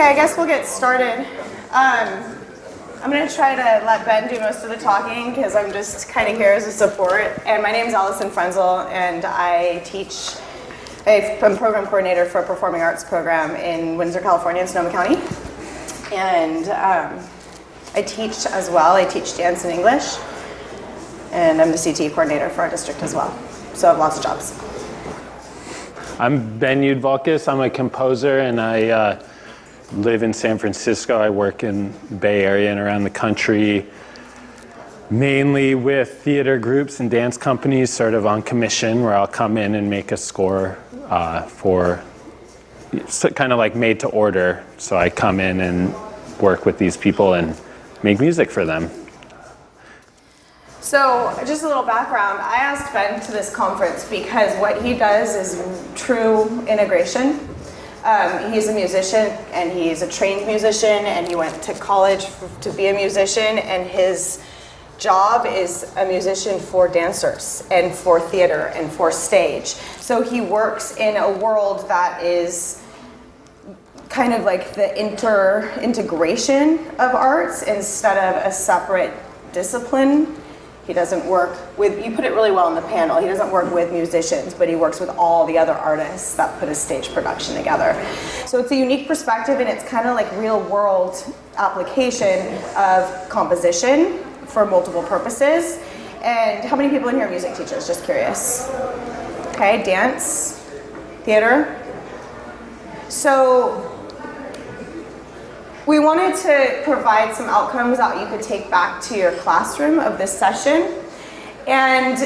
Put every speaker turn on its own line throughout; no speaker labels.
Okay, I guess we'll get started. I'm going to try to let Ben do most of the talking because I'm just kind of here as a support. And my name is Allison Frenzel, and I'm program coordinator for a performing arts program in Windsor, California, in Sonoma County. And I teach as well. I teach dance and English. And I'm the CT coordinator for our district as well. So I have lots of jobs.
I'm Ben Udvalkis. I'm a composer, and I live in San Francisco. I work in the Bay Area and around the country, mainly with theater groups and dance companies, sort of on commission, where I'll come in and make a score for kind of like made to order. So I come in and work with these people and make music for them.
So just a little background, I asked Ben to this conference because what he does is true integration. He's a musician, and he's a trained musician, and he went to college to be a musician, and his job is a musician for dancers and for theater and for stage. So he works in a world that is kind of like the integration of arts instead of a separate discipline. He doesn't work with, you put it really well in the panel, he doesn't work with musicians, but he works with all the other artists that put a stage production together. So it's a unique perspective, and it's kind of like real world application of composition for multiple purposes. And how many people in here are music teachers? Just curious. Okay, dance, theater. So we wanted to provide some outcomes that you could take back to your classroom of this session. And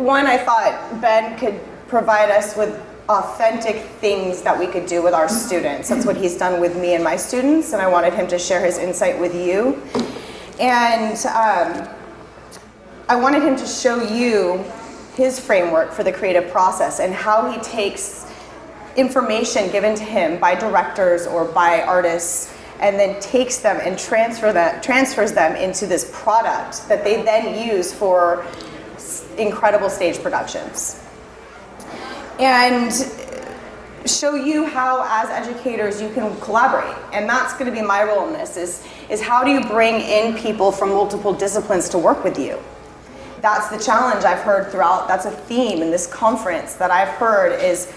one, I thought Ben could provide us with authentic things that we could do with our students. That's what he's done with me and my students, and I wanted him to share his insight with you. And I wanted him to show you his framework for the creative process and how he takes information given to him by directors or by artists and then takes them and transfers them into this product that they then use for incredible stage productions. And show you how, as educators, you can collaborate. And that's going to be my role in this, is how do you bring in people from multiple disciplines to work with you? That's the challenge I've heard throughout, that's a theme in this conference that I've heard is,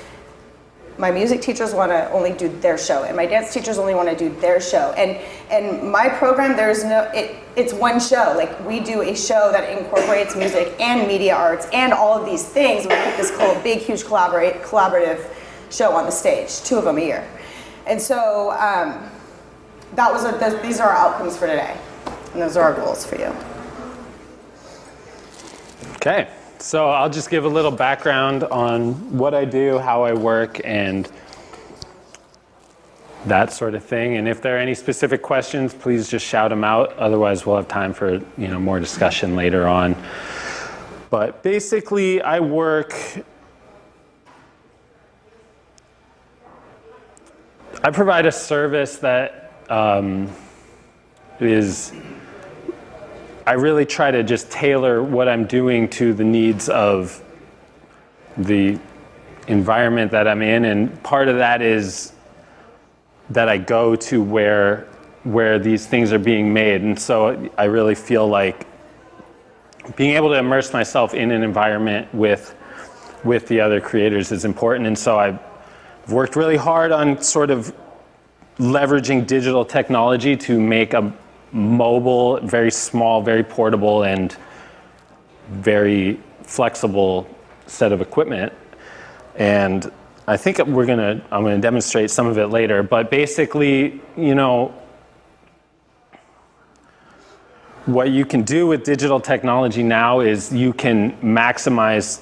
my music teachers want to only do their show, and my dance teachers only want to do their show. And my program, there's no, it's one show. Like, we do a show that incorporates music and media arts and all of these things. We put this big, huge collaborative show on the stage, 2 of them a year. And so these are our outcomes for today, and those are our goals for you.
Okay. So I'll just give a little background on what I do, how I work, and that sort of thing. And if there are any specific questions, please just shout them out. Otherwise, we'll have time for more discussion later on. But basically, I provide a service that I really try to just tailor what I'm doing to the needs of the environment that I'm in, and part of that is that I go to where these things are being made, and so I really feel like being able to immerse myself in an environment with the other creators is important, and so I've worked really hard on sort of leveraging digital technology to make a mobile, very small, very portable, and very flexible set of equipment. And I think I'm gonna demonstrate some of it later, but basically, what you can do with digital technology now is you can maximize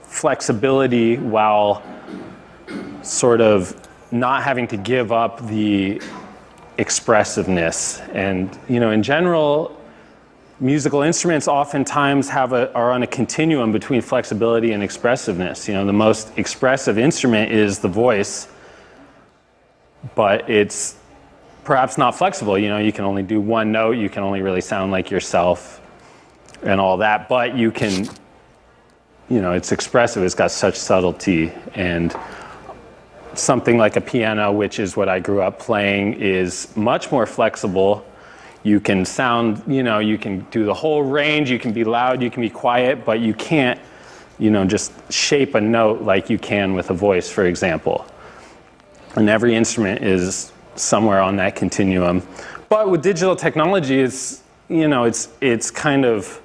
flexibility while sort of not having to give up the expressiveness. And in general, musical instruments oftentimes are on a continuum between flexibility and expressiveness. The most expressive instrument is the voice, but it's perhaps not flexible. You can only do one note, you can only really sound like yourself and all that, but you can, it's expressive, it's got such subtlety, and something like a piano, which is what I grew up playing, is much more flexible. You can sound, you can do the whole range, you can be loud, you can be quiet, but you can't, just shape a note like you can with a voice, for example. And every instrument is somewhere on that continuum. But with digital technology, it's kind of,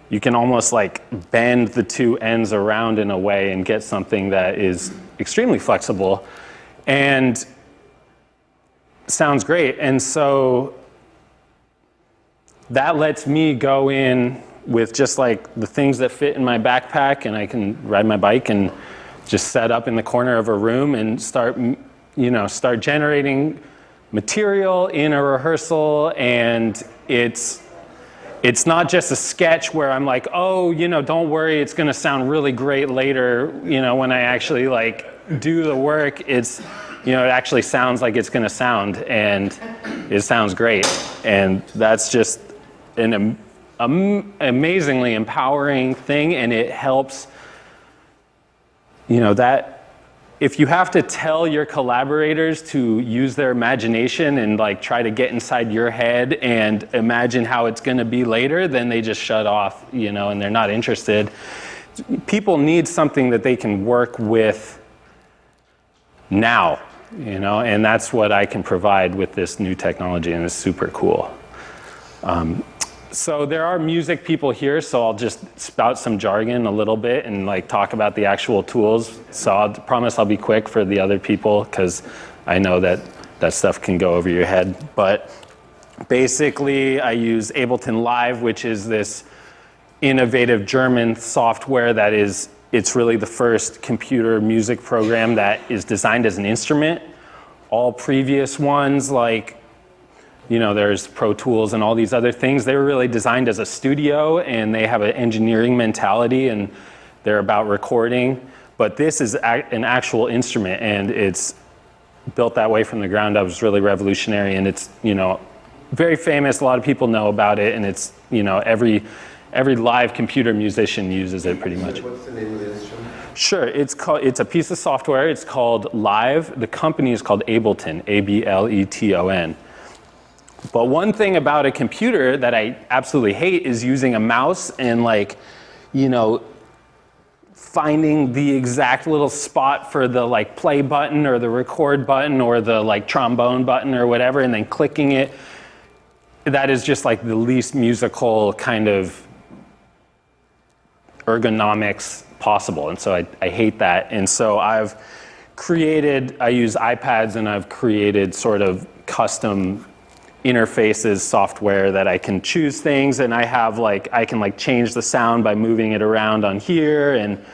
you can almost like bend the two ends around in a way and get something that is extremely flexible and sounds great. And so that lets me go in with just like the things that fit in my backpack, and I can ride my bike and just set up in the corner of a room and start generating material in a rehearsal. And it's not just a sketch where I'm like, oh, don't worry, it's going to sound really great later, when I actually like do the work. It's, it actually sounds like it's going to sound, and it sounds great. And that's just an amazingly empowering thing, and it helps, that if you have to tell your collaborators to use their imagination and like try to get inside your head and imagine how it's going to be later, then they just shut off, and they're not interested. People need something that they can work with now, and that's what I can provide with this new technology, and it's super cool. So there are music people here, so I'll just spout some jargon a little bit and like talk about the actual tools. So I promise I'll be quick for the other people, because I know that stuff can go over your head. But basically I use Ableton Live, which is this innovative German software that it's really the first computer music program that is designed as an instrument. All previous ones, like there's Pro Tools and all these other things, they were really designed as a studio, and they have an engineering mentality, and they're about recording. But this is an actual instrument, and it's built that way from the ground up. It's really revolutionary, and it's, very famous. A lot of people know about it, and it's, every live computer musician uses it pretty much.
What's the name of the instrument?
Sure, it's a piece of software. It's called Live. The company is called Ableton, Ableton. But one thing about a computer that I absolutely hate is using a mouse and finding the exact little spot for the like play button or the record button or the like trombone button or whatever, and then clicking it. That is just like the least musical kind of ergonomics possible. And so I hate that. And so I use iPads, and I've created sort of custom interfaces software that I can choose things, and I can change the sound by moving it around on here, and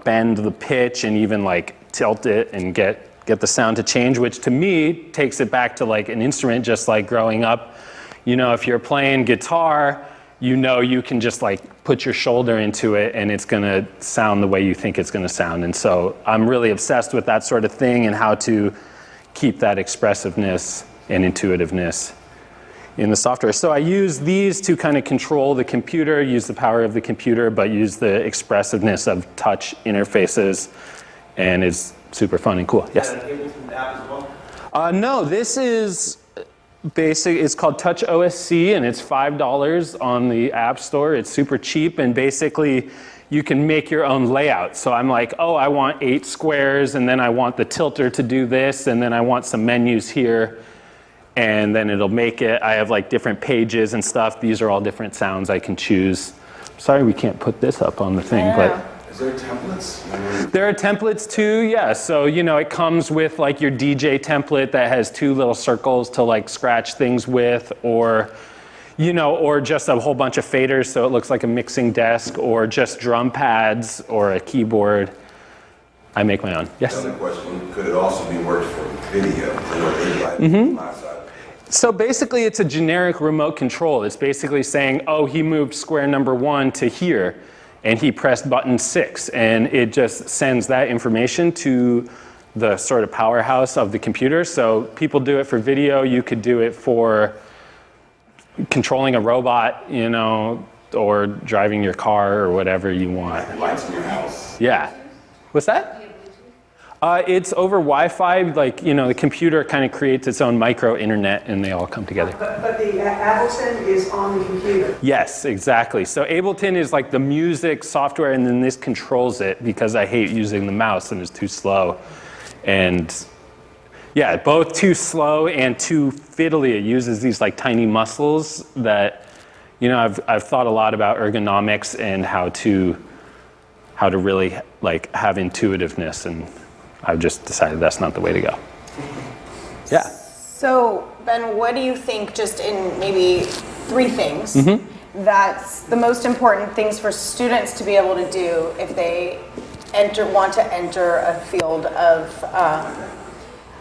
bend the pitch and even like tilt it and get the sound to change, which to me takes it back to like an instrument, just like growing up. If you're playing guitar, you can just like put your shoulder into it and it's gonna sound the way you think it's gonna sound. And so I'm really obsessed with that sort of thing and how to keep that expressiveness and intuitiveness in the software. So I use these to kind of control the computer, use the power of the computer, but use the expressiveness of touch interfaces, and it's super fun and cool. Yes?
Is that an Ableton app as well?
No, this is basic. It's called Touch OSC, and it's $5 on the App Store. It's super cheap, and basically you can make your own layout. So I'm like, oh, I want 8 squares, and then I want the tilter to do this, and then I want some menus here. And then it'll make it. I have like different pages and stuff. These are all different sounds I can choose. Sorry we can't put this up on the thing, but.
Is there templates?
There are templates too, yeah. So, it comes with like your DJ template that has 2 little circles to like scratch things with, or, or just a whole bunch of faders so it looks like a mixing desk, or just drum pads or a keyboard. I make my own. Yes?
Another question, could it also be worked for video? My side.
So basically it's a generic remote control. It's basically saying, oh, he moved square number 1 to here, and he pressed button 6, and it just sends that information to the sort of powerhouse of the computer. So people do it for video. You could do it for controlling a robot, or driving your car or whatever you want.
Lights in your house.
Yeah. What's that? It's over Wi-Fi, like, the computer kind of creates its own micro internet and they all come together.
But the Ableton is on the computer.
Yes, exactly. So Ableton is like the music software, and then this controls it because I hate using the mouse and it's too slow. And yeah, both too slow and too fiddly. It uses these like tiny muscles that, I've thought a lot about ergonomics and how to really like have intuitiveness, and I've just decided that's not the way to go. Yeah.
So, Ben, what do you think, just in maybe 3 things, that's the most important things for students to be able to do if they want to enter a field of,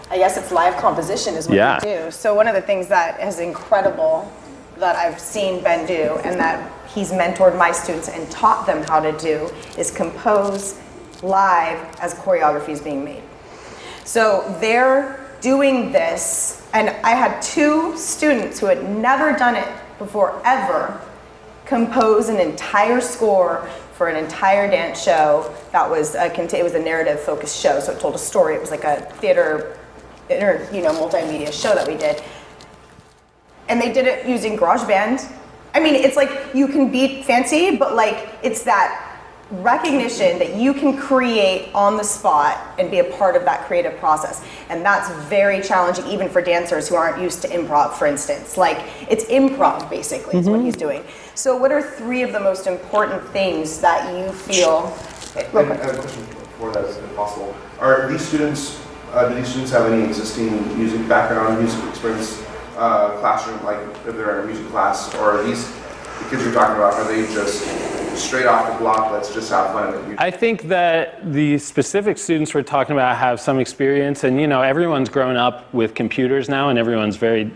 I guess it's live composition is what you do. So one of the things that is incredible that I've seen Ben do, and that he's mentored my students and taught them how to do, is compose live as choreography is being made. So they're doing this, and I had 2 students who had never done it before ever compose an entire score for an entire dance show that was it was a narrative focused show, so it told a story. It was like a theater, multimedia show that we did. And they did it using GarageBand. I mean, it's like you can be fancy, but like it's that recognition that you can create on the spot and be a part of that creative process. And that's very challenging even for dancers who aren't used to improv, for instance. Like, it's improv, basically, is what he's doing. So what are 3 of the most important things that you feel?
I have a question before that, if possible. Are these students, do these students have any existing music background, music experience, classroom, like if they're in a music class, or are these the kids you're talking about, are they just straight off the block, let's just have fun?
I think that the specific students we're talking about have some experience, and everyone's grown up with computers now, and everyone's very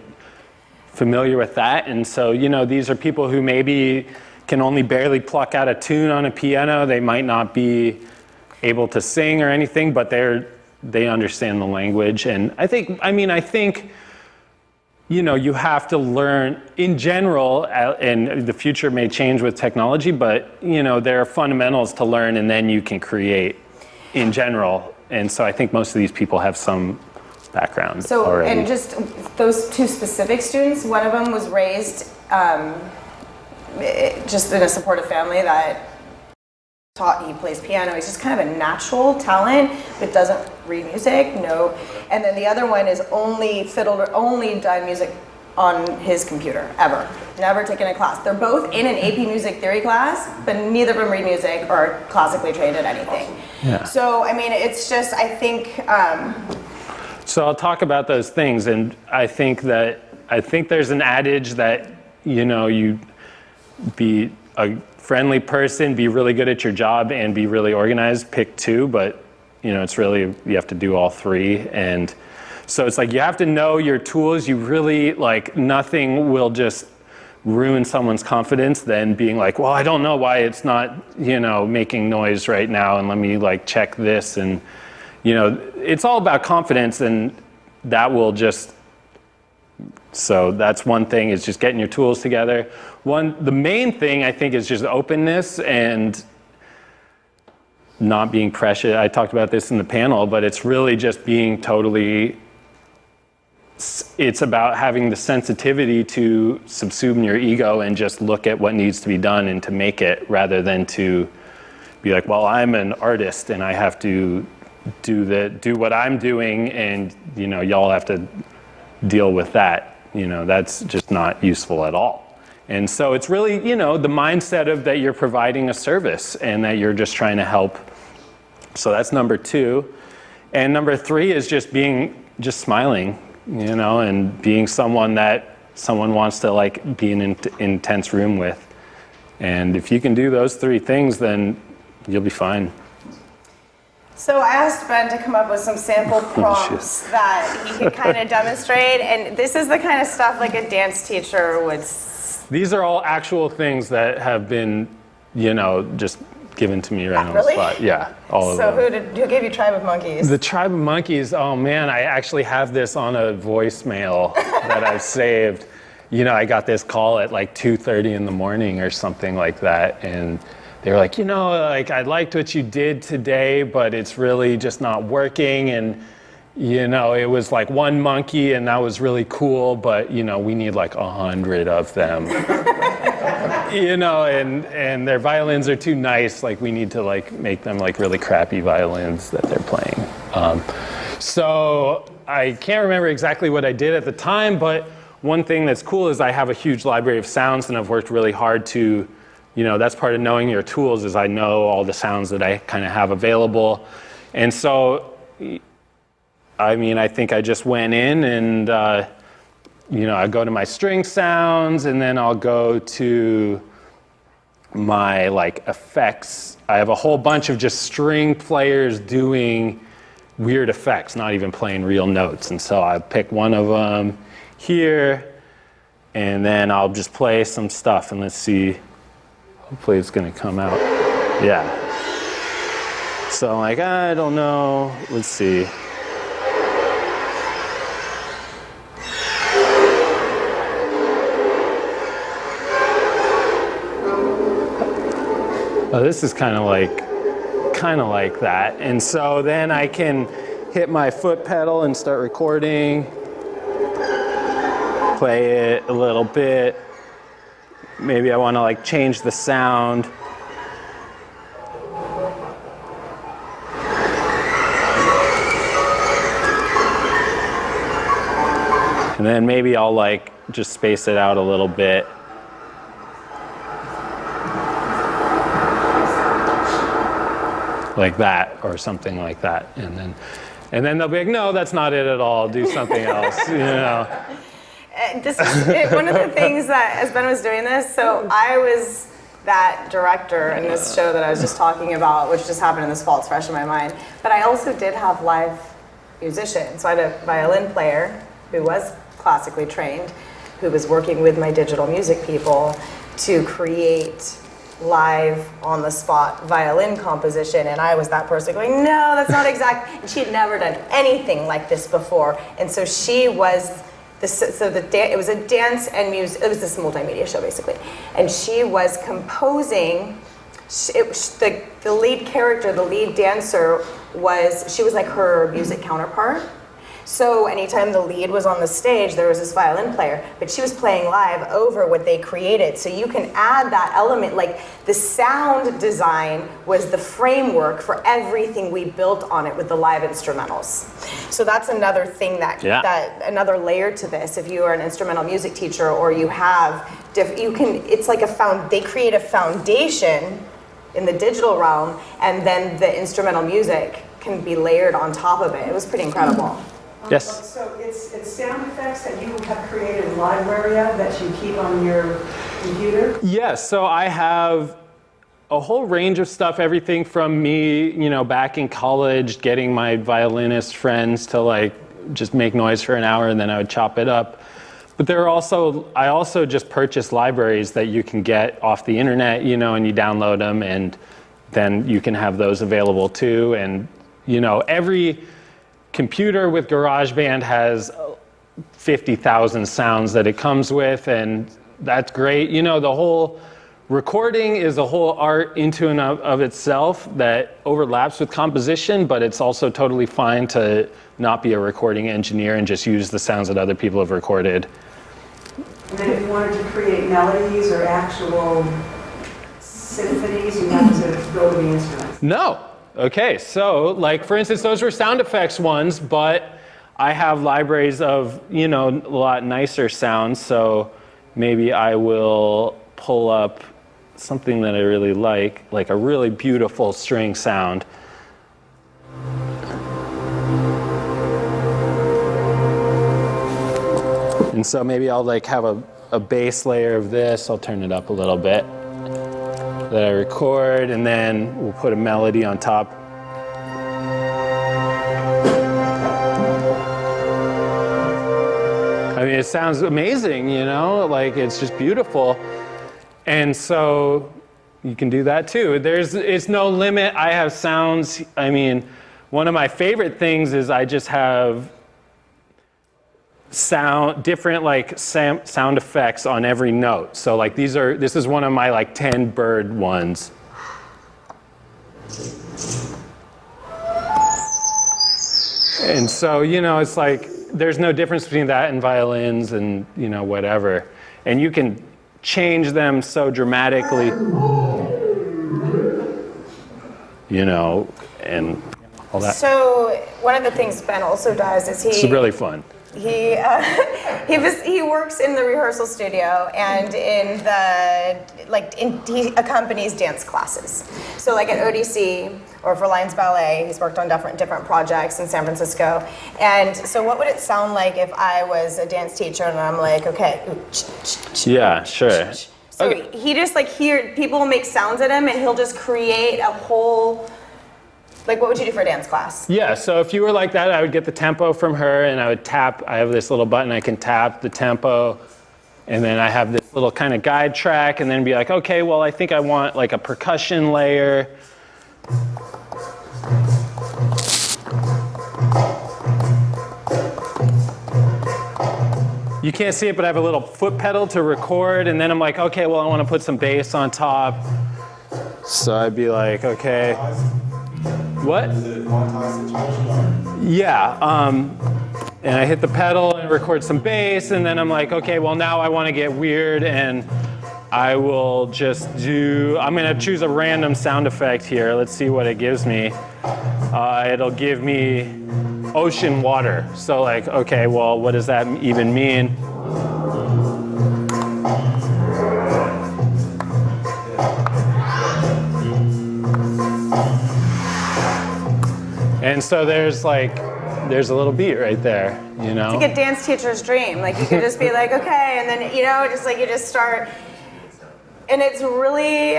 familiar with that. And so, these are people who maybe can only barely pluck out a tune on a piano. They might not be able to sing or anything, but they understand the language. And I think you have to learn in general, and the future may change with technology, but there are fundamentals to learn, and then you can create in general. And so I think most of these people have some background already.
And just those 2 specific students, one of them was raised just in a supportive family that he plays piano. He's just kind of a natural talent, but doesn't read music, no. And then the other one is only done music on his computer, ever. Never taken a class. They're both in an AP music theory class, but neither of them read music or are classically trained at anything.
Yeah.
So, I mean, it's just, I think...
So I'll talk about those things, and I think there's an adage that, you be a friendly person, be really good at your job, and be really organized. Pick 2, but it's really, you have to do all 3. And so it's like you have to know your tools. You really, like, nothing will just ruin someone's confidence than being like, well, I don't know why it's not, making noise right now, and let me like check this. And it's all about confidence, and that will just, so that's one thing, is just getting your tools together. The main thing I think is just openness and not being precious. I talked about this in the panel, but it's really just being totally, it's about having the sensitivity to subsume your ego and just look at what needs to be done and to make it, rather than to be like, well, I'm an artist and I have to do what I'm doing, and y'all have to deal with that. That's just not useful at all. And so it's really, the mindset of that you're providing a service and that you're just trying to help. So that's number 2. And number 3 is just smiling, and being someone that someone wants to like be in an intense room with. And if you can do those 3 things, then you'll be fine.
So I asked Ben to come up with some sample prompts that he could kind of demonstrate, and this is the kind of stuff like a dance teacher would.
These are all actual things that have been, just given to me right on
really?
the spot. Yeah, all of them.
So who gave you Tribe of Monkeys?
The Tribe of Monkeys, oh man, I actually have this on a voicemail that I've saved. I got this call at like 2:30 in the morning or something like that, and they were like, like I liked what you did today, but it's really just not working. And, it was like one monkey and that was really cool, but, we need like 100 of them. And their violins are too nice. Like we need to like make them like really crappy violins that they're playing. So I can't remember exactly what I did at the time, but one thing that's cool is I have a huge library of sounds, and I've worked really hard to, that's part of knowing your tools is I know all the sounds that I kind of have available. And so, I think I just went in and, I go to my string sounds, and then I'll go to my like effects. I have a whole bunch of just string players doing weird effects, not even playing real notes. And so I pick one of them here, and then I'll just play some stuff, and let's see. Hopefully it's going to come out. Yeah. So I'm like, I don't know. Let's see. Oh, this is kind of like that. And so then I can hit my foot pedal and start recording. Play it a little bit. Maybe I want to like change the sound. And then maybe I'll like just space it out a little bit. Like that or something like that. And then they'll be like, no, that's not it at all. Do something else,
This is one of the things that, as Ben was doing this, so I was that director in this show that I was just talking about, which just happened in this fall, it's fresh in my mind. But I also did have live musicians. So I had a violin player who was classically trained, who was working with my digital music people to create live on the spot violin composition, and I was that person going, no, that's not exact. And she had never done anything like this before, and so she was it was a dance and music. It was this multimedia show basically, and she was composing. The lead character, the lead dancer, she was like her music counterpart. So anytime the lead was on the stage, there was this violin player, but she was playing live over what they created. So you can add that element, like the sound design was the framework for everything we built on it with the live instrumentals. So that's another thing that another layer to this. If you are an instrumental music teacher or you have, it's like they create a foundation in the digital realm, and then the instrumental music can be layered on top of it. It was pretty incredible.
Yes.
So it's sound effects that you have created in Libraria that you keep on your computer?
Yes, so I have a whole range of stuff, everything from me, back in college, getting my violinist friends to like just make noise for an hour and then I would chop it up. But I also just purchase libraries that you can get off the internet, and you download them, and then you can have those available too. And, every computer with GarageBand has 50,000 sounds that it comes with, and that's great. The whole recording is a whole art into and of itself that overlaps with composition, but it's also totally fine to not be a recording engineer and just use the sounds that other people have recorded.
And then if you wanted to create melodies or actual symphonies, you have to go to the instruments.
No. Okay, so like for instance, those were sound effects ones, but I have libraries of, a lot nicer sounds, so maybe I will pull up something that I really like a really beautiful string sound. And so maybe I'll like have a bass layer of this. I'll turn it up a little bit that I record, and then we'll put a melody on top. I mean, it sounds amazing, like it's just beautiful. And so you can do that too. It's no limit. I have sounds. I mean, one of my favorite things is I just have different like sound effects on every note. So like this is one of my like 10 bird ones. And so, it's like there's no difference between that and violins and, whatever. And you can change them so dramatically, and all that.
So one of the things Ben also does is
It's really fun.
he works in the rehearsal studio and he accompanies dance classes. So like at ODC or for Lions Ballet, he's worked on different projects in San Francisco. And so what would it sound like if I was a dance teacher and I'm like, okay,
Yeah, sure.
so
Okay.
he just people make sounds at him and he'll just create a whole, what would you do for a dance class?
Yeah, so if you were like that, I would get the tempo from her and I would tap. I have this little button, I can tap the tempo. And then I have this little kind of guide track and then be like, okay, well, I think I want like a percussion layer. You can't see it, but I have a little foot pedal to record. And then I'm like, okay, well, I want to put some bass on top. So I'd be like, okay. What? Yeah, and I hit the pedal and record some bass, and then I'm like, okay, well now I want to get weird, and I will just I'm gonna choose a random sound effect here. Let's see what it gives me. It'll give me ocean water. So like, okay, well, what does that even mean? And so there's a little beat right there,
It's like a dance teacher's dream. You could just be like, okay, and then, you just start. And it's really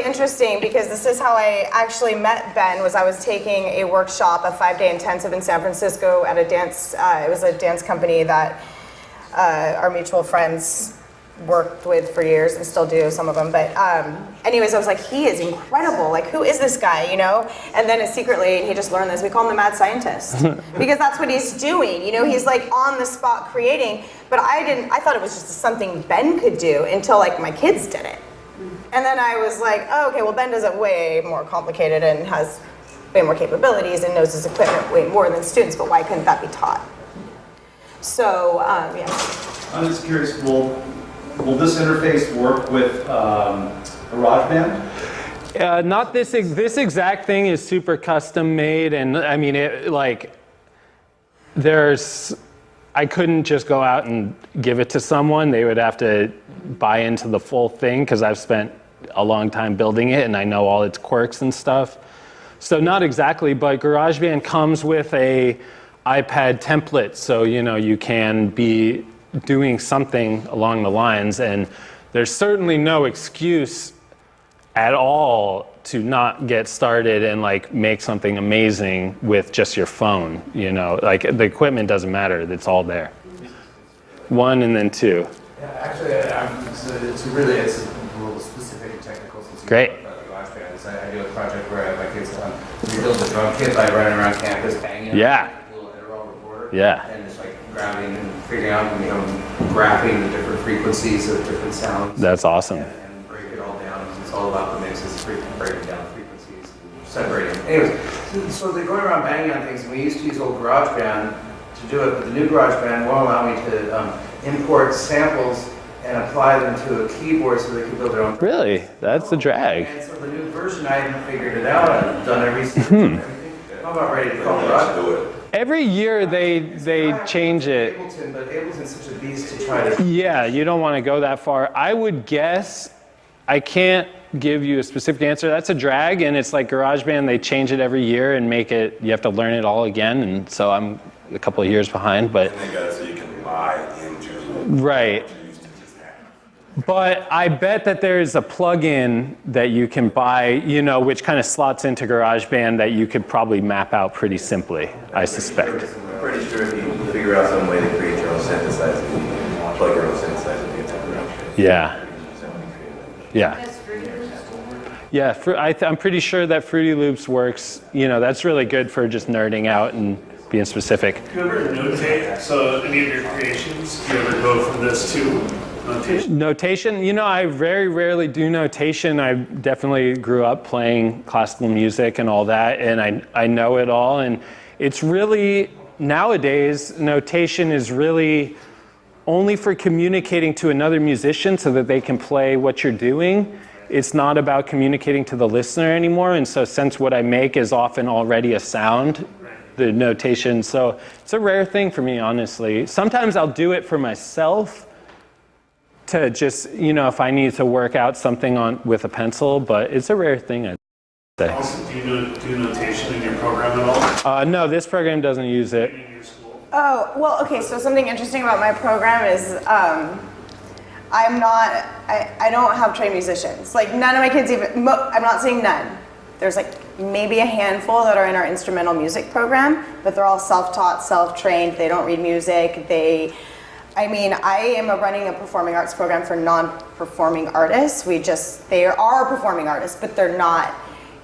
interesting because this is how I actually met Ben. I was taking a workshop, a 5-day intensive in San Francisco at a dance, it was a dance company that our mutual friends worked with for years and still do, some of them. But anyways, I was like, he is incredible. Who is this guy, And then secretly, he just learned this. We call him the mad scientist because that's what he's doing. He's on the spot creating. But I thought it was just something Ben could do until my kids did it. And then I was like, oh, okay, well, Ben does it way more complicated and has way more capabilities and knows his equipment way more than students, but why couldn't that be taught? So, yeah.
I'm just curious, will this interface work with GarageBand?
Not this exact thing is super custom made, and I mean I couldn't just go out and give it to someone. They would have to buy into the full thing because I've spent a long time building it and I know all its quirks and stuff. So not exactly, but GarageBand comes with a iPad template, so you can be doing something along the lines, and there's certainly no excuse at all to not get started and make something amazing with just your phone. The equipment doesn't matter, it's all there. 1 and then 2.
Yeah, actually, it's a little specific and technical.
Great.
I do a project where I have my kids we build a drum kit by running around campus banging.
Yeah.
A little interval recorder.
Yeah.
And just grounding and figuring out, graphing the different frequencies of different sounds.
That's awesome.
And break it all down. It's all about the mixes, breaking down frequencies, separating. Anyways, so they're going around banging on things, and we used to use old GarageBand to do it, but the new GarageBand won't allow me to import samples and apply them to a keyboard so they can build their own.
Really? That's a drag.
And so the new version, I haven't figured it out. I've done every single and everything. I'm about ready to call GarageBand.
Every year they change it.
Ableton, but Ableton's such a beast to try to.
Yeah, you don't want to go that far. I would guess, I can't give you a specific answer. That's a drag, and it's like GarageBand, they change it every year and make it, you have to learn it all again, and so I'm a couple of years behind, but.
And they got it so you can buy into
Right. But I bet that there is a plugin that you can buy, which kind of slots into GarageBand that you could probably map out pretty simply, I suspect.
I'm pretty sure if you figure out some way to create your own synthesizer, you can plug your own synthesizer into GarageBand.
Yeah. Yeah. Yeah, I'm pretty sure that Fruity Loops works. That's really good for just nerding out and being specific.
Do you ever notate, so any of your creations, do you ever go from this to Notation.
Notation, I very rarely do notation. I definitely grew up playing classical music and all that, and I know it all. And it's really, nowadays, notation is really only for communicating to another musician so that they can play what you're doing. It's not about communicating to the listener anymore. And so since what I make is often already a sound, the notation, so it's a rare thing for me, honestly. Sometimes I'll do it for myself to just, if I need to work out something with a pencil, but it's a rare thing, I'd say.
Also, do you do notation in your program at all?
No, this program doesn't use it.
In your school?
Oh, well, okay, so something interesting about my program is I don't have trained musicians. Like, none of my kids even, I'm not saying none. There's like maybe a handful that are in our instrumental music program, but they're all self-taught, self-trained. They don't read music. I am running a performing arts program for non-performing artists. They are performing artists, but they're not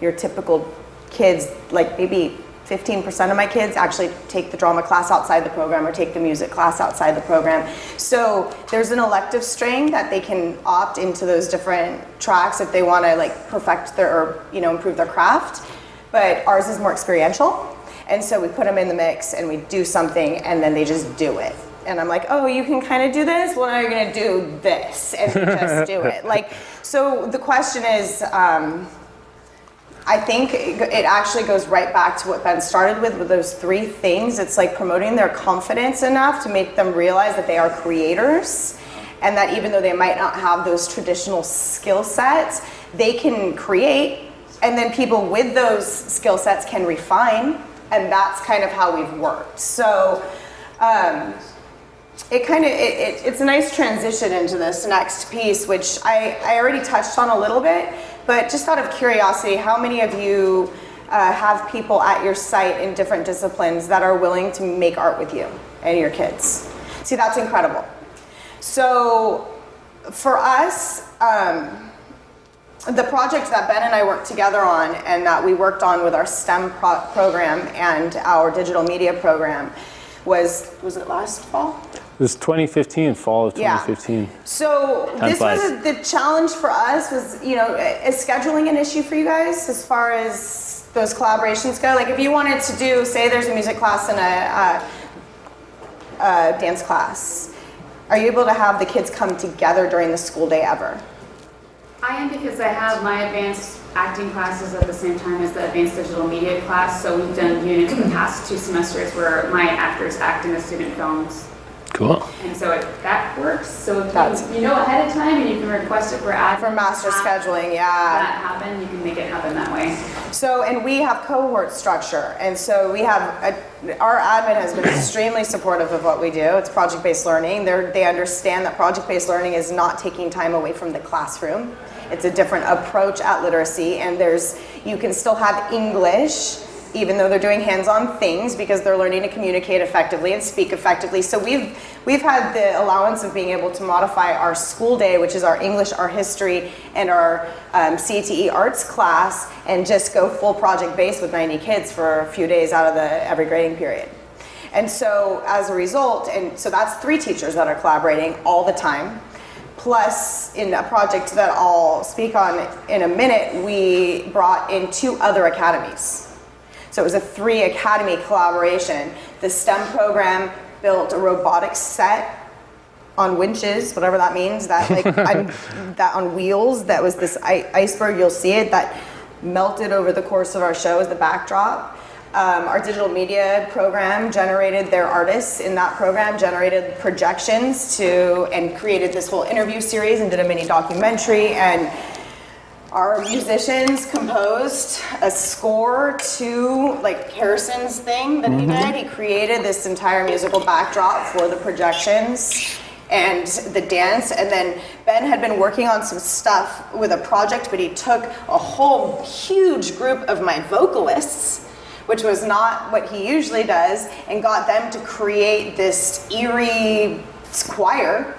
your typical kids. Like maybe 15% of my kids actually take the drama class outside the program or take the music class outside the program. So there's an elective string that they can opt into those different tracks if they want to like perfect or improve their craft. But ours is more experiential. And so we put them in the mix and we do something and then they just do it. And I'm like, oh, you can kind of do this? Well, now you're going to do this. And they just do it. So the question is, I think it actually goes right back to what Ben started with those three things. It's like promoting their confidence enough to make them realize that they are creators and that even though they might not have those traditional skill sets, they can create, and then people with those skill sets can refine, and that's kind of how we've worked. So it's a nice transition into this next piece, which I already touched on a little bit. But just out of curiosity, how many of you have people at your site in different disciplines that are willing to make art with you and your kids? See, that's incredible. So for us, the project that Ben and I worked together on and that we worked on with our STEM program and our digital media program was it last fall?
It was 2015, fall of 2015.
Yeah. So the challenge for us was, is scheduling an issue for you guys as far as those collaborations go? Like if you wanted to do, say there's a music class and a dance class, are you able to have the kids come together during the school day ever?
I am, because I have my advanced acting classes at the same time as the advanced digital media class. So we've done units in the past 2 semesters where my actors act in the student films.
Cool.
And so that works. So if you know ahead of time and you can request it for
master scheduling,
that happen, you can make it happen that way.
So, and we have cohort structure, and so we have our admin has been extremely supportive of what we do. It's project-based learning. They understand that project-based learning is not taking time away from the classroom. It's a different approach at literacy, and you can still have English even though they're doing hands-on things because they're learning to communicate effectively and speak effectively. So we've had the allowance of being able to modify our school day, which is our English, our history, and our CTE arts class, and just go full project-based with 90 kids for a few days out of every grading period. And so as a result, and so that's 3 teachers that are collaborating all the time. Plus, in a project that I'll speak on in a minute, we brought in 2 other academies. So it was a 3 academy collaboration. The STEM program built a robotics set on winches, whatever that means, that on wheels, that was this iceberg, you'll see it, that melted over the course of our show as the backdrop. Our digital media program generated their artists in that program, generated projections and created this whole interview series and did a mini documentary. And our musicians composed a score to Harrison's thing that he did. He created this entire musical backdrop for the projections and the dance. And then Ben had been working on some stuff with a project, but he took a whole huge group of my vocalists, which was not what he usually does, and got them to create this eerie choir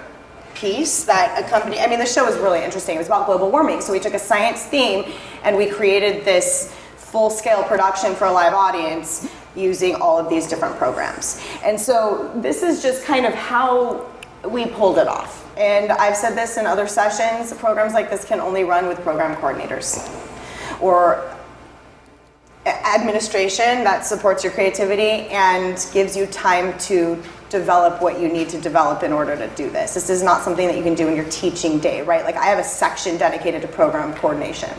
piece that accompanied, the show was really interesting. It was about global warming. So we took a science theme and we created this full-scale production for a live audience using all of these different programs. And so this is just kind of how we pulled it off. And I've said this in other sessions, programs like this can only run with program coordinators or administration that supports your creativity and gives you time to develop what you need to develop in order to do this. This is not something that you can do in your teaching day, right? Like I have a section dedicated to program coordination.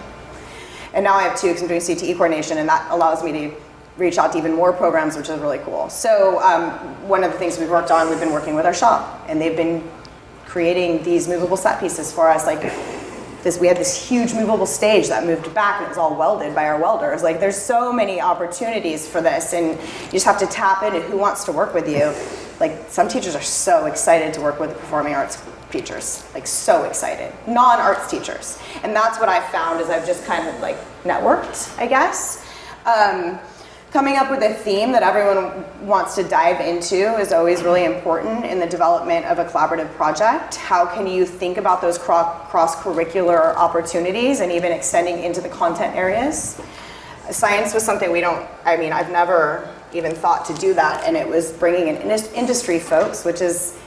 And now I have two because I'm doing CTE coordination, and that allows me to reach out to even more programs, which is really cool. So one of the things we've been working with our shop, and they've been creating these movable set pieces for us. Like this, we had this huge movable stage that moved back, and it was all welded by our welders. Like there's so many opportunities for this, and you just have to tap into who wants to work with you. Like some teachers are so excited to work with the performing arts teachers, like so excited, non-arts teachers. And that's what I've found is I've just kind of like networked, I guess. Coming up with a theme that everyone wants to dive into is always really important in the development of a collaborative project. How can you think about those cross-curricular opportunities and even extending into the content areas? Science was something I've never even thought to do that, and it was bringing in industry folks, which is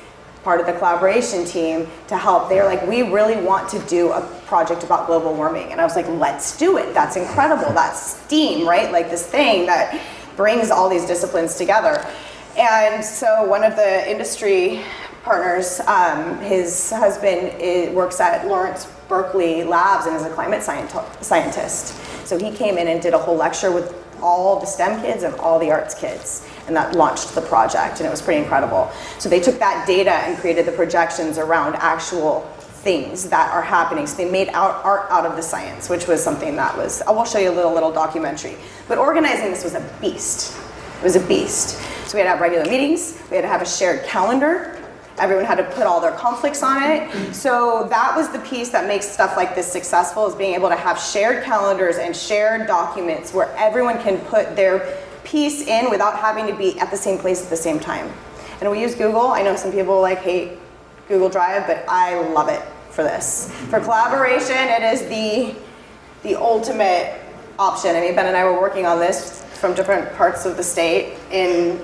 part of the collaboration team, to help. They're like, we really want to do a project about global warming. And I was like, let's do it. That's incredible. That's STEAM, right? Like this thing that brings all these disciplines together. And so one of the industry partners, his husband works at Lawrence Berkeley Labs and is a climate scientist. So he came in and did a whole lecture with all the STEM kids and all the arts kids, and that launched the project, and it was pretty incredible. So they took that data and created the projections around actual things that are happening. So they made art out of the science, which was something that was, I will show you a little documentary. But organizing this was a beast. It was a beast. So we had to have regular meetings, we had to have a shared calendar, everyone had to put all their conflicts on it. So that was the piece that makes stuff like this successful, is being able to have shared calendars and shared documents where everyone can put their piece in without having to be at the same place at the same time. And we use Google. I know some people hate Google Drive, but I love it for this. For collaboration, it is the ultimate option. I mean, Ben and I were working on this from different parts of the state in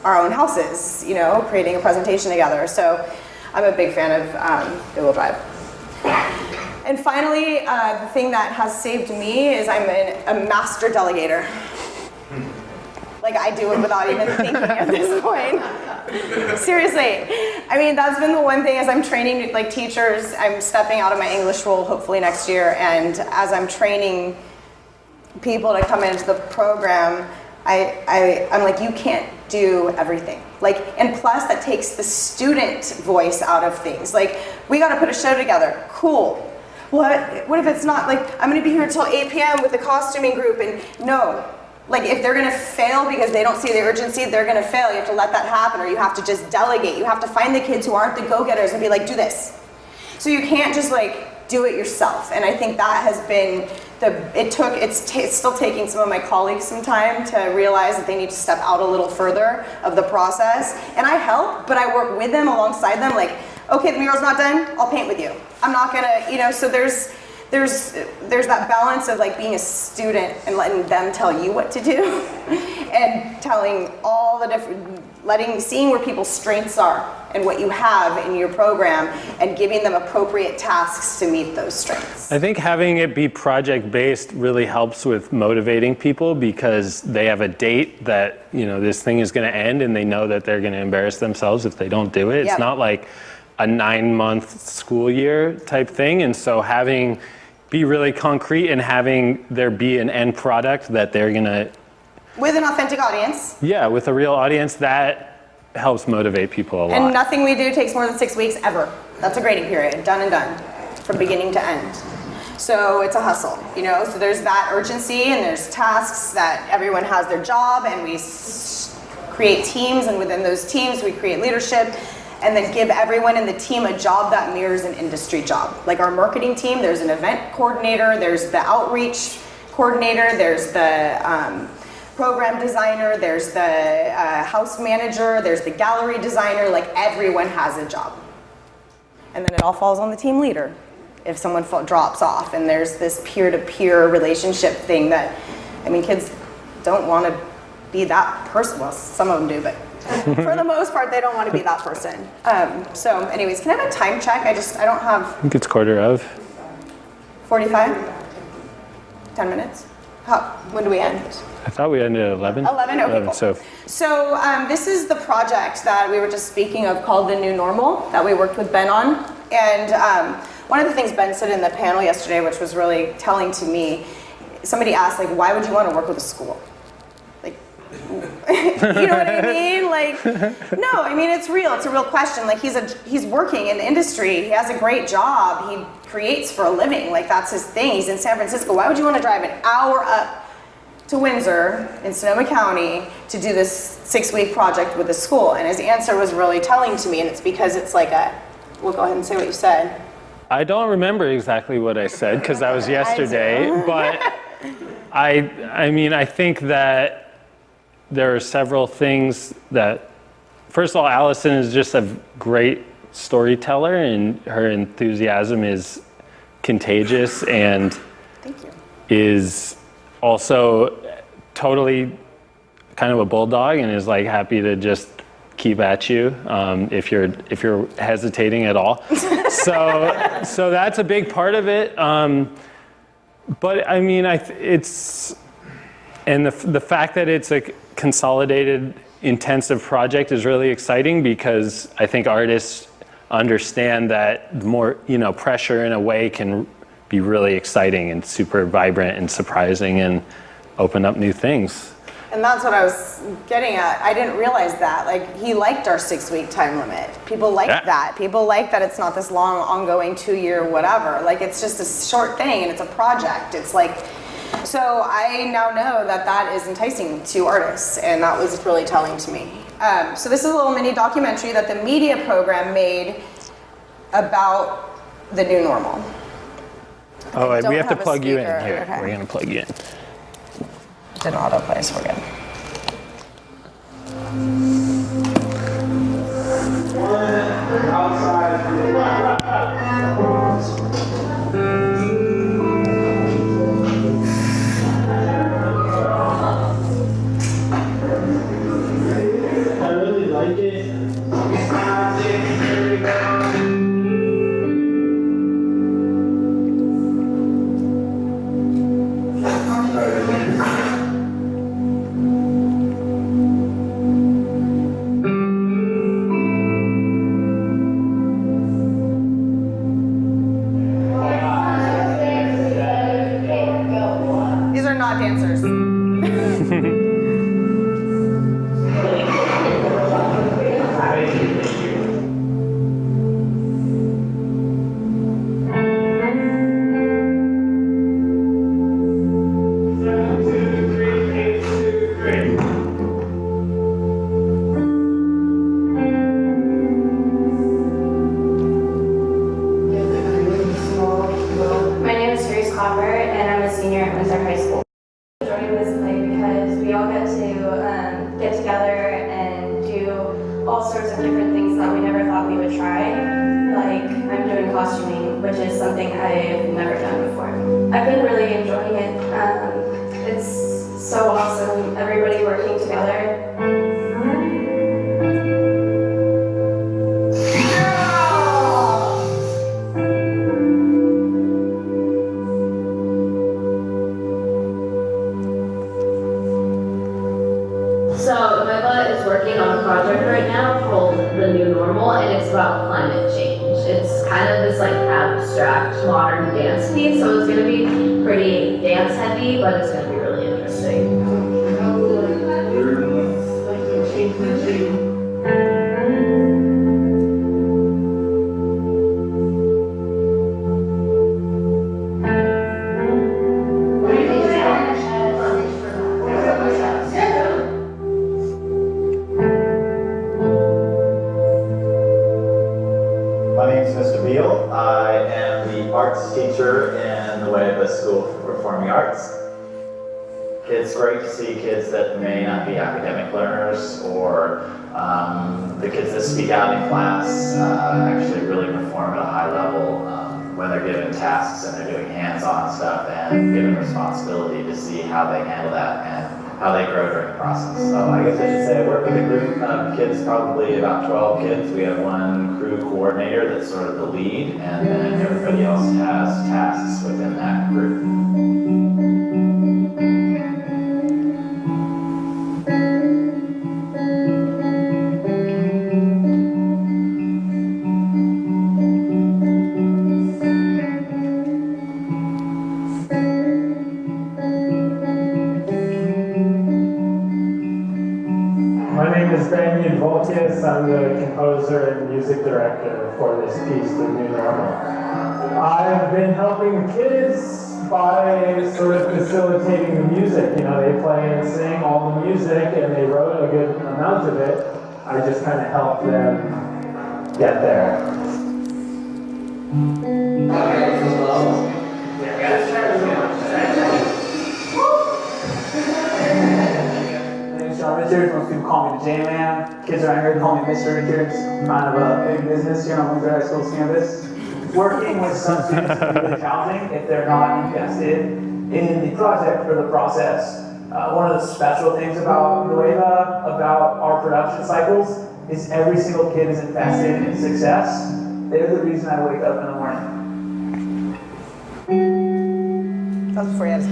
our own houses, creating a presentation together. So I'm a big fan of Google Drive. And finally, the thing that has saved me is I'm a master delegator. Like I do it without even thinking at this point. Seriously. I mean, that's been the one thing as I'm training like teachers. I'm stepping out of my English role hopefully next year, and as I'm training people to come into the program, I'm like, you can't do everything. And plus that takes the student voice out of things. Like, we gotta put a show together. Cool. What if it's not, I'm gonna be here until 8 p.m. with the costuming group, and no. If they're gonna fail because they don't see the urgency, they're gonna fail. You have to let that happen, or you have to just delegate. You have to find the kids who aren't the go-getters and be like, do this. So you can't just do it yourself. And I think that has been it's still taking some of my colleagues some time to realize that they need to step out a little further of the process. And I help, but I work with them, alongside them, okay, the mural's not done, I'll paint with you. I'm not gonna, so there's that balance of being a student and letting them tell you what to do and telling all the different, seeing where people's strengths are and what you have in your program and giving them appropriate tasks to meet those strengths.
I think having it be project-based really helps with motivating people, because they have a date that, this thing is gonna end, and they know that they're gonna embarrass themselves if they don't do it. It's not like a 9-month school year type thing, and so be really concrete and having there be an end product that they're gonna...
With an authentic audience.
Yeah, with a real audience, that helps motivate people a lot.
And nothing we do takes more than 6 weeks ever. That's a grading period, done and done, from beginning to end. So it's a hustle, so there's that urgency, and there's tasks that everyone has their job, and we create teams, and within those teams we create leadership, and then give everyone in the team a job that mirrors an industry job. Like our marketing team, there's an event coordinator, there's the outreach coordinator, there's the program designer, there's the house manager, there's the gallery designer. Everyone has a job. And then it all falls on the team leader if someone drops off. And there's this peer-to-peer relationship thing that, kids don't want to be that person. Well, some of them do, but for the most part, they don't want to be that person. So anyways, can I have a time check? I don't have
I think it's quarter of.
45? 10 minutes? When do we end?
I thought we ended at 11.
11? Okay, cool.
So
So this is the project that we were just speaking of called The New Normal that we worked with Ben on. And one of the things Ben said in the panel yesterday, which was really telling to me, somebody asked, like, why would you want to work with a school? Like, you know what I mean? Like, no, I mean, it's real. It's a real question. Like, he's working in the industry. He has a great job. He creates for a living. Like, that's his thing. He's in San Francisco. Why would you want to drive an hour up to Windsor in Sonoma County to do this 6-week project with the school? And his answer was really telling to me, and it's because it's like we'll go ahead and say what you said.
I don't remember exactly what I said because that was yesterday, but I mean, I think that there are several things that, first of all, Allison is just a great storyteller and her enthusiasm is contagious and
Thank you.
is also totally kind of a bulldog and is like happy to just keep at you if you're hesitating at all. So that's a big part of it. But I mean, it's and the fact that it's a consolidated, intensive project is really exciting because I think artists understand that more pressure in a way can be really exciting and super vibrant and surprising and open up new things.
And that's what I was getting at. I didn't realize that. Like, he liked our 6-week time limit. People like that. People like that it's not this long, ongoing 2-year whatever. Like, it's just a short thing and it's a project. It's like, so I now know that that is enticing to artists, and that was really telling to me. So this is a little mini documentary that the media program made about the new normal.
Oh, we have to
a
plug you in
speaker.
here.
Okay.
We're going to plug you in.
Didn't autoplay, so we're good.
I really like it.
These are not dancers.
My name is Grace Copper, and I'm a senior at Windsor High School. Joining this play because we all get to get together and do all sorts of different things that we never thought we would try. Like, I'm doing costuming, which is something I've never done before. I've been really enjoying it. It's so awesome, everybody working together.
So Meba is working on a project right now called The New Normal, and it's about climate change. It's kind of this like abstract modern dance piece, so it's going to be pretty dance heavy, but it's going to be really interesting.
My name is Mr. Beal. I am the arts teacher in the Wayba School for Performing Arts. It's great to see kids that may not be academic learners or the kids that speak out in class actually really perform at a high level when they're given tasks and they're doing hands-on stuff and given responsibility to see how they handle that and how they grow during the process. So I guess I should say I work with a group of kids, probably about 12 kids. We have one crew coordinator that's sort of the lead, and then everybody else has tasks within that group.
I'm the composer and music director for this piece, The New Normal. I've been helping the kids by sort of facilitating the music. You know, they play and sing all the music and they wrote a good amount of it. I just kind of helped them get there. Richards, most people call me the J-Man. Kids around here call me Mr. Richards. Kind of a big business here on Windsor High School's campus. Working with some students can be really challenging if they're not invested in the project or the process. One of the special things about Nueva, about our production cycles, is every single kid is invested in success. They're the reason I wake up in the morning.
That was before you had a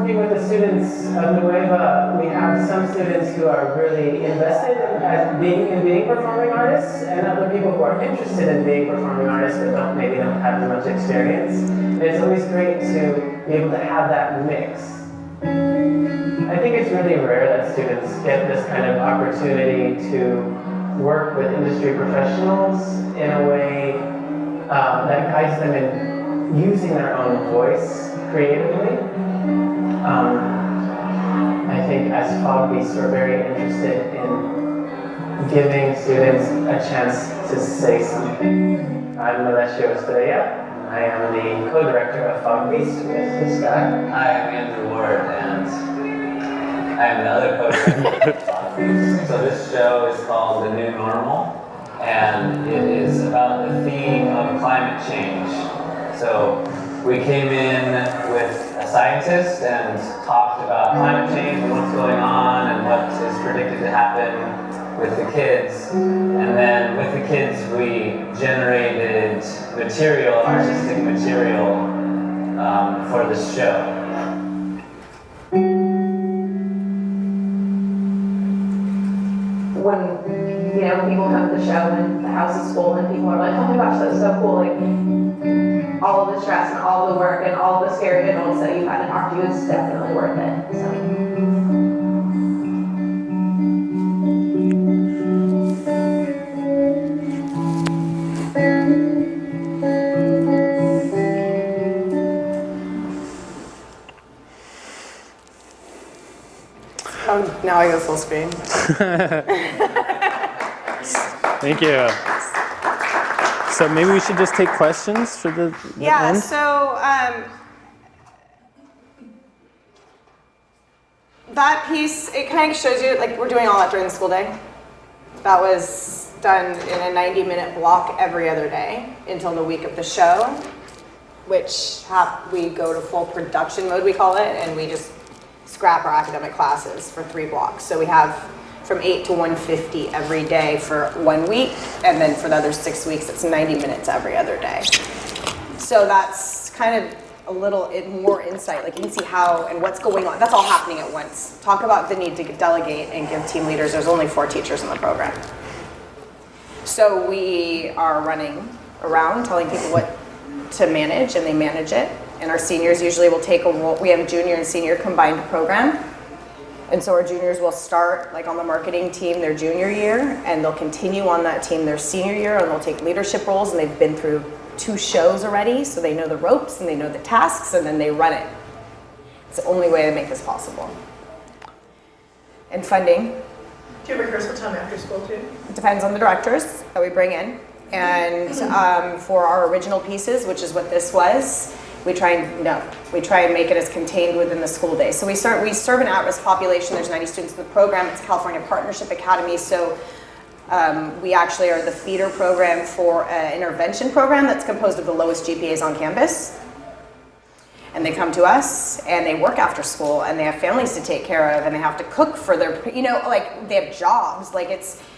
Working with the students of Nueva, we have some students who are really invested in being performing artists, and other people who are interested in being performing artists but maybe don't have as much experience. And it's always great to be able to have that mix. I think it's really rare that students get this kind of opportunity to work with industry professionals in a way that guides them in using their own voice creatively. I think as Fog Beasts, we're very interested in giving students a chance to say something. I'm Melesio Estrella. I am the co-director of Fog Beasts with this guy.
Hi, I'm Andrew Ward, and I am the other co-director of Fog Beasts. So this show is called The New Normal, and it is about the theme of climate change. So we came in with a scientist and talked about climate change and what's going on and what is predicted to happen with the kids. And then with the kids, we generated material, artistic material for the show.
When people come to the show and the house is full and people are like, oh my gosh, that's so cool. Like, all of the stress and all the work and all the scary visuals that you've had in art is definitely worth it. So.
Oh, now I go full screen.
Thank you. So maybe we should just take questions for the end?
So that piece, it kind of shows you, like, we're doing all that during the school day. That was done in a 90-minute block every other day until the week of the show, which we go to full production mode, we call it, and we just scrap our academic classes for 3 blocks. So we have from 8 to 1:50 every day for 1 week, and then for the other 6 weeks, it's 90 minutes every other day. So that's kind of a little more insight, like you can see how and what's going on. That's all happening at once. Talk about the need to delegate and give team leaders. There's only 4 teachers in the program. So we are running around telling people what to manage, and they manage it. And our seniors usually will take a role. We have a junior and senior combined program. And so our juniors will start, like on the marketing team, their junior year, and they'll continue on that team their senior year, and they'll take leadership roles, and they've been through 2 shows already, so they know the ropes and they know the tasks, and then they run it. It's the only way to make this possible. And funding.
Do you have rehearsal time after school too?
It depends on the directors that we bring in. And for our original pieces, which is what this was, we try and make it as contained within the school day. So we serve an at-risk population. There's 90 students in the program. It's California Partnership Academy. So we actually are the feeder program for an intervention program that's composed of the lowest GPAs on campus. And they come to us and they work after school and they have families to take care of and they have to cook for their, like they have jobs.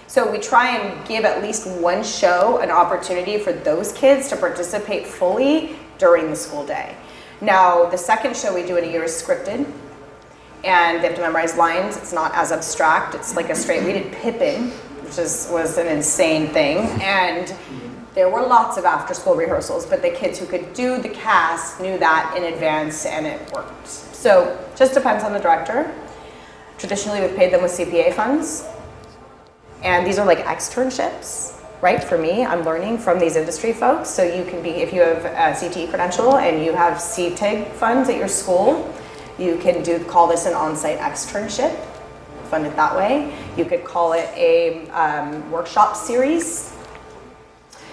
So we try and give at least one show an opportunity for those kids to participate fully during the school day. Now, the second show we do in a year is scripted and they have to memorize lines. It's not as abstract. It's like we did Pippin, which was an insane thing. And there were lots of after-school rehearsals, but the kids who could do the cast knew that in advance and it worked. So just depends on the director. Traditionally, we've paid them with CPA funds. And these are like externships, right? For me, I'm learning from these industry folks. So you can be, if you have a CTE credential and you have CTIG funds at your school, you can call this an on-site externship, fund it that way. You could call it a workshop series.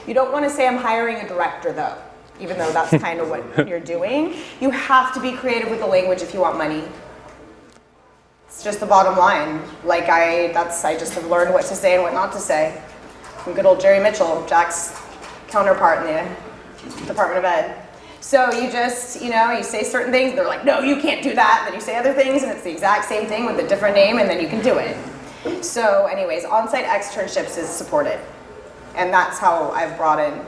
You don't want to say I'm hiring a director though, even though that's kind of what you're doing. You have to be creative with the language if you want money. It's just the bottom line. I just have learned what to say and what not to say. From good old Jerry Mitchell, Jack's counterpart in the Department of Ed. So you just, you say certain things, they're like, no, you can't do that. Then you say other things and it's the exact same thing with a different name and then you can do it. So anyways, on-site externships is supported. And that's how I've brought in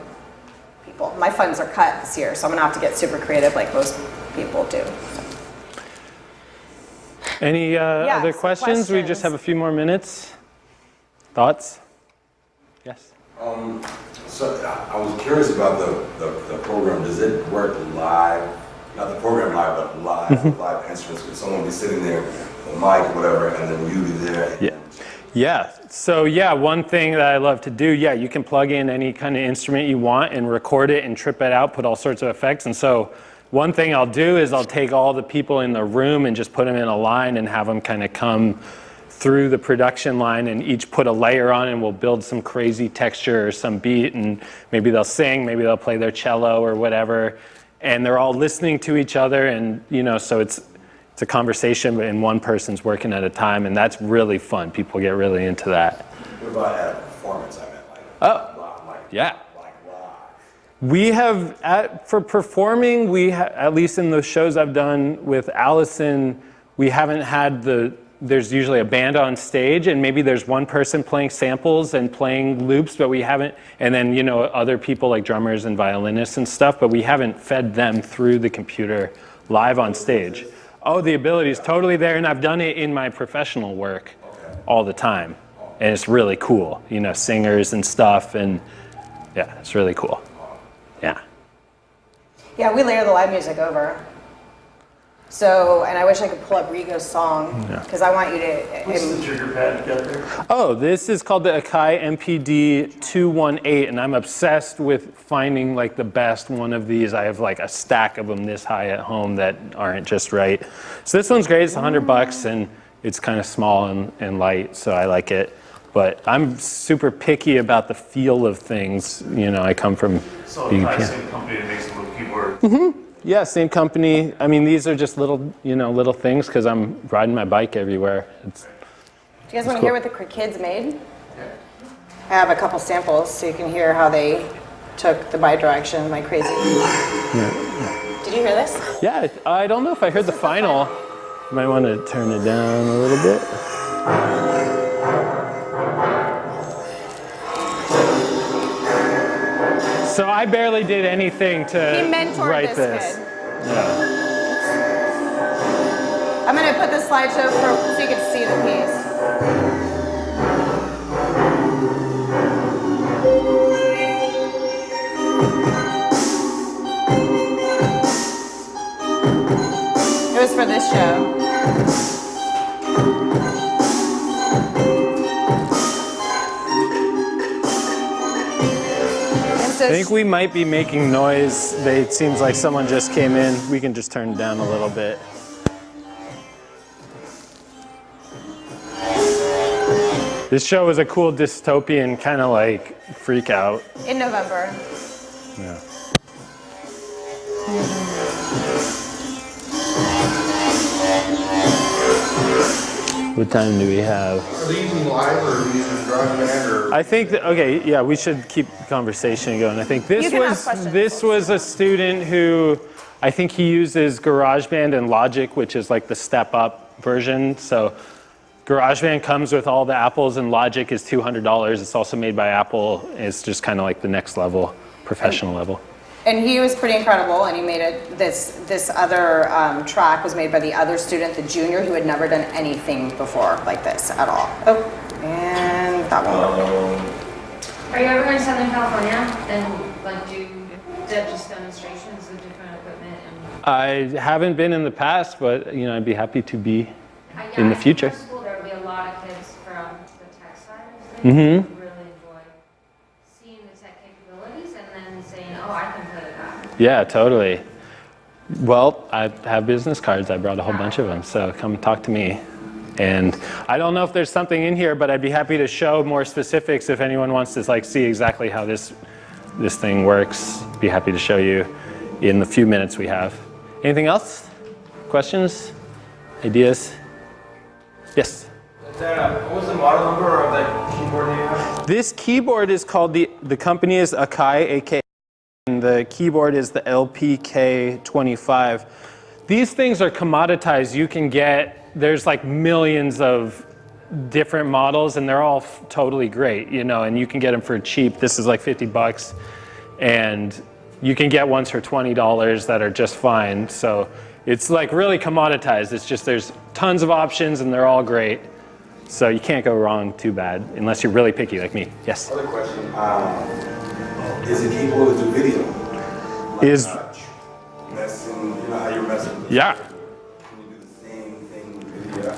people. My funds are cut this year, so I'm gonna have to get super creative like most people do.
Any other questions? We just have a few more minutes. Thoughts? Yes?
So I was curious about the program. Does it work live? Not the program live, but live, live instruments. Could someone be sitting there, the mic, whatever, and then you be there?
Yeah. Yeah, so one thing that I love to do, you can plug in any kind of instrument you want and record it and trip it out, put all sorts of effects. And so one thing I'll do is I'll take all the people in the room and just put them in a line and have them kind of come through the production line and each put a layer on and we'll build some crazy texture or some beat and maybe they'll sing, maybe they'll play their cello or whatever. And they're all listening to each other and, so it's a conversation, and one person's working at a time, and that's really fun. People get really into that.
What about at a performance? I meant
Yeah. We have, for performing, at least in the shows I've done with Allison, we haven't had there's usually a band on stage, and maybe there's one person playing samples and playing loops, but we haven't, and then, other people like drummers and violinists and stuff, but we haven't fed them through the computer live on stage. Oh, the ability is totally there, and I've done it in my professional work all the time, and it's really cool. Singers and stuff, and yeah, it's really cool. Yeah.
Yeah, we layer the live music over. So, and I wish I could pull up Rigo's song, because I want you to...
What's the trigger pad you got there?
Oh, this is called the Akai MPD 218, and I'm obsessed with finding the best one of these. I have a stack of them this high at home that aren't just right. So this one's great, it's $100, and it's kind of small and light, so I like it. But I'm super picky about the feel of things. I come from being a piano.
Same company that makes the little keyboard.
Yeah, same company. I mean, these are just little things because I'm riding my bike everywhere.
Do you guys want to hear what the kids made? I have a couple samples so you can hear how they took the bidirection like crazy. Did you hear this?
Yeah, I don't know if I heard the final. You might want to turn it down a little bit. So I barely did anything to write this.
Kid.
Yeah.
I'm going to put the slideshow so you can see the piece. It was for this show.
I think we might be making noise. It seems like someone just came in. We can just turn it down a little bit. This show was a cool dystopian kind of freak out.
In November.
Yeah. What time do we have?
Are they using live or are they using GarageBand or?
I think that, we should keep the conversation going. I think this was a student who I think he uses GarageBand and Logic, which is like the step-up version. So GarageBand comes with all the Apples, and Logic is $200. It's also made by Apple. It's just kind of like the next level, professional level.
And he was pretty incredible, and he made it. This other track was made by the other student, the junior, who had never done anything before like this at all. Oh, and that won't work.
Are you ever going to Southern California and like do just demonstrations of different equipment?
I haven't been in the past, but I'd be happy to be in the future.
At school, there will be a lot of kids from the tech side of things
Mm-hmm.
who really enjoy seeing the tech capabilities and then saying, oh, I can put it back.
Yeah, totally. Well, I have business cards. I brought a whole bunch of them, so come talk to me. And I don't know if there's something in here, but I'd be happy to show more specifics if anyone wants to like see exactly how this thing works. Be happy to show you in the few minutes we have. Anything else? Questions? Ideas? Yes?
What was the model number of that keyboard that you have?
This keyboard is called, the company is Akai, AK, and the keyboard is the LPK25. These things are commoditized. You can get, there's like millions of different models, and they're all totally great, and you can get them for cheap. This is like $50, and you can get ones for $20 that are just fine. So it's like really commoditized. It's just there's tons of options, and they're all great. So you can't go wrong too bad, unless you're really picky like me. Yes?
Other question, is it capable to do video? Messing, how you're messing with
Yeah.
Can you do the same thing with video?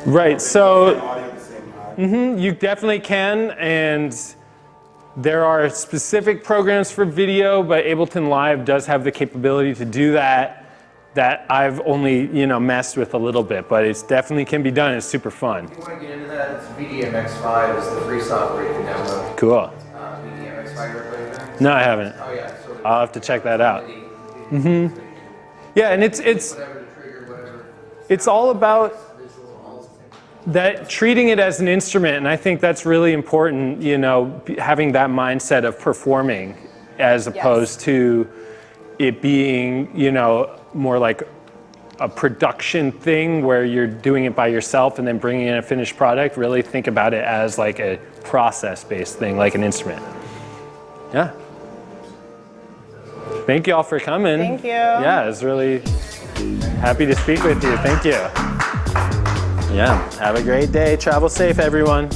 Right, so
Audio at the same time?
you definitely can, and there are specific programs for video, but Ableton Live does have the capability to do that I've only, messed with a little bit, but it definitely can be done. It's super fun.
If you want to get into that, it's VDMX5 is the free software you can download.
Cool.
VDMX5, you ever played that?
No, I haven't.
Oh yeah.
I'll have to check that out. Yeah, and it's all about that, treating it as an instrument, and I think that's really important, having that mindset of performing as opposed to it being, more like a production thing where you're doing it by yourself and then bringing in a finished product. Really think about it as like a process-based thing, like an instrument. Yeah. Thank you all for coming.
Thank you.
Yeah, I was really happy to speak with you. Thank you. Yeah, have a great day. Travel safe, everyone.